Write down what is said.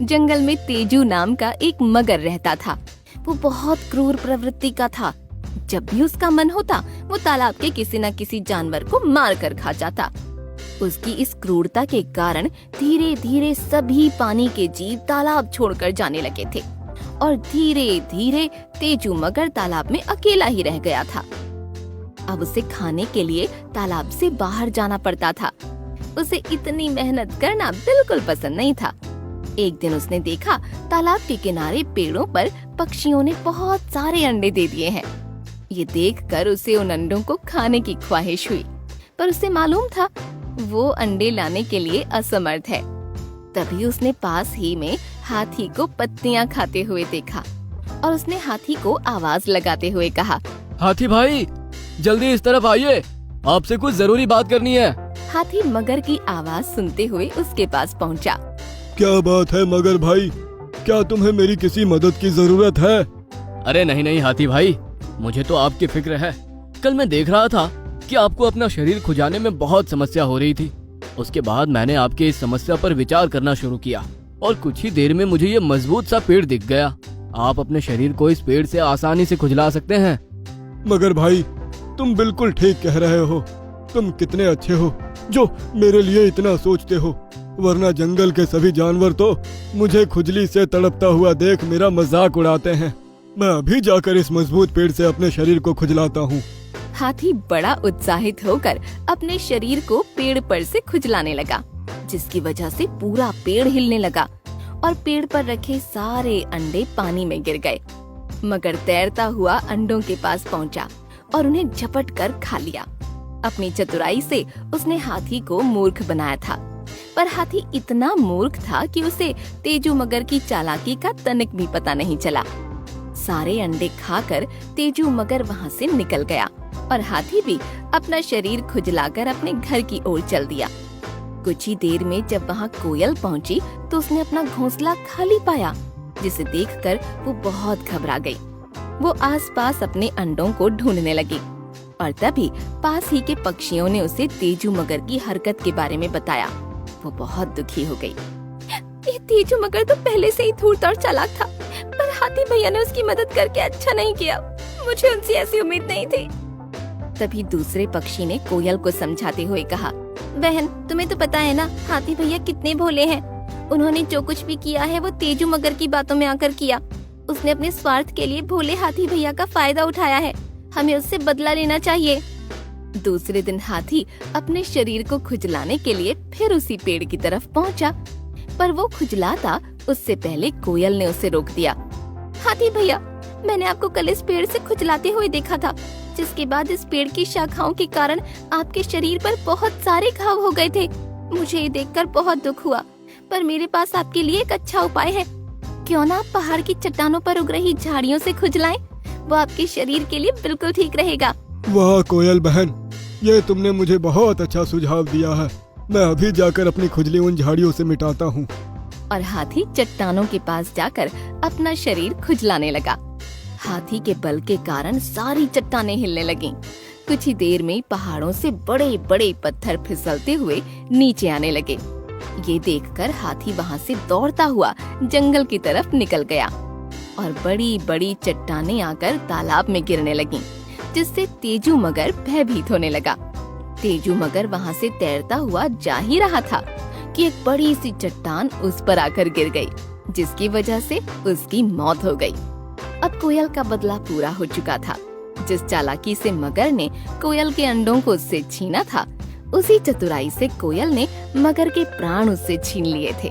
जंगल में तेजू नाम का एक मगर रहता था। वो बहुत क्रूर प्रवृत्ति का था। जब भी उसका मन होता वो तालाब के किसी न किसी जानवर को मार कर खा जाता। उसकी इस क्रूरता के कारण धीरे धीरे सभी पानी के जीव तालाब छोड़कर जाने लगे थे और धीरे धीरे तेजू मगर तालाब में अकेला ही रह गया था। अब उसे खाने के लिए तालाब से बाहर जाना पड़ता था। उसे इतनी मेहनत करना बिल्कुल पसंद नहीं था। एक दिन उसने देखा तालाब के किनारे पेड़ों पर पक्षियों ने बहुत सारे अंडे दे दिए हैं। ये देखकर उसे उन अंडों को खाने की ख्वाहिश हुई, पर उसे मालूम था वो अंडे लाने के लिए असमर्थ है। तभी उसने पास ही में हाथी को पत्तियां खाते हुए देखा और उसने हाथी को आवाज लगाते हुए कहा, हाथी भाई, जल्दी इस तरफ आइए, आपसे कुछ जरूरी बात करनी है। हाथी मगर की आवाज सुनते हुए उसके पास पहुंचा। क्या बात है मगर भाई, क्या तुम्हें मेरी किसी मदद की जरूरत है? अरे नहीं नहीं हाथी भाई, मुझे तो आपकी फिक्र है। कल मैं देख रहा था कि आपको अपना शरीर खुजाने में बहुत समस्या हो रही थी। उसके बाद मैंने आपके इस समस्या पर विचार करना शुरू किया और कुछ ही देर में मुझे ये मजबूत सा पेड़ दिख गया। आप अपने शरीर को इस पेड़ से आसानी से खुजला सकते हैं। मगर भाई, तुम बिल्कुल ठीक कह रहे हो। तुम कितने अच्छे हो जो मेरे लिए इतना सोचते हो, वरना जंगल के सभी जानवर तो मुझे खुजली से तड़पता हुआ देख मेरा मजाक उड़ाते हैं। मैं अभी जाकर इस मजबूत पेड़ से अपने शरीर को खुजलाता हूँ। हाथी बड़ा उत्साहित होकर अपने शरीर को पेड़ पर से खुजलाने लगा, जिसकी वजह से पूरा पेड़ हिलने लगा और पेड़ पर रखे सारे अंडे पानी में गिर गए। मगर तैरता हुआ अंडों के पास पहुंचा और उन्हें झपट कर खा लिया। अपनी चतुराई से उसने हाथी को मूर्ख बनाया था, पर हाथी इतना मूर्ख था कि उसे तेजू मगर की चालाकी का तनिक भी पता नहीं चला। सारे अंडे खाकर तेजू मगर वहाँ से निकल गया और हाथी भी अपना शरीर खुजलाकर अपने घर की ओर चल दिया। कुछ ही देर में जब वहाँ कोयल पहुँची तो उसने अपना घोंसला खाली पाया, जिसे देखकर वो बहुत घबरा गई। वो आसपास अपने अंडों को ढूंढने लगी और तभी पास ही के पक्षियों ने उसे तेजू मगर की हरकत के बारे में बताया। वो बहुत दुखी हो गई। ये तेजू मगर तो पहले से ही धूर्त और चालाक था, पर हाथी भैया ने उसकी मदद करके अच्छा नहीं किया। मुझे उनसे ऐसी उम्मीद नहीं थी। तभी दूसरे पक्षी ने कोयल को समझाते हुए कहा, बहन, तुम्हें तो पता है ना हाथी भैया कितने भोले हैं। उन्होंने जो कुछ भी किया है वो तेजू मगर की बातों में आकर किया। उसने अपने स्वार्थ के लिए भोले हाथी भैया का फायदा उठाया है। हमें उससे बदला लेना चाहिए। दूसरे दिन हाथी अपने शरीर को खुजलाने के लिए फिर उसी पेड़ की तरफ पहुंचा, पर वो खुजलाता उससे पहले कोयल ने उसे रोक दिया। हाथी भैया, मैंने आपको कल इस पेड़ से खुजलाते हुए देखा था, जिसके बाद इस पेड़ की शाखाओं के कारण आपके शरीर पर बहुत सारे घाव हो गए थे। मुझे ये देखकर बहुत दुख हुआ, पर मेरे पास आपके लिए एक अच्छा उपाय है। क्यों ना आप पहाड़ की चट्टानों पर उग रही झाड़ियों से खुजलाएं? वो आपके शरीर के लिए बिल्कुल ठीक रहेगा। वाह कोयल बहन, ये तुमने मुझे बहुत अच्छा सुझाव दिया है। मैं अभी जाकर अपनी खुजली उन झाड़ियों से मिटाता हूँ। और हाथी चट्टानों के पास जाकर अपना शरीर खुजलाने लगा। हाथी के बल के कारण सारी चट्टानें हिलने लगीं। कुछ ही देर में पहाड़ों से बड़े बड़े पत्थर फिसलते हुए नीचे आने लगे। ये देखकर हाथी वहाँ से दौड़ता हुआ जंगल की तरफ निकल गया और बड़ी बड़ी चट्टानें आकर तालाब में गिरने लगीं, जिससे तेजू मगर भयभीत होने लगा। तेजू मगर वहाँ से तैरता हुआ जा ही रहा था कि एक बड़ी सी चट्टान उस पर आकर गिर गई, जिसकी वजह से उसकी मौत हो गई। अब कोयल का बदला पूरा हो चुका था। जिस चालाकी से मगर ने कोयल के अंडों को उससे छीना था, उसी चतुराई से कोयल ने मगर के प्राण उससे छीन लिए थे।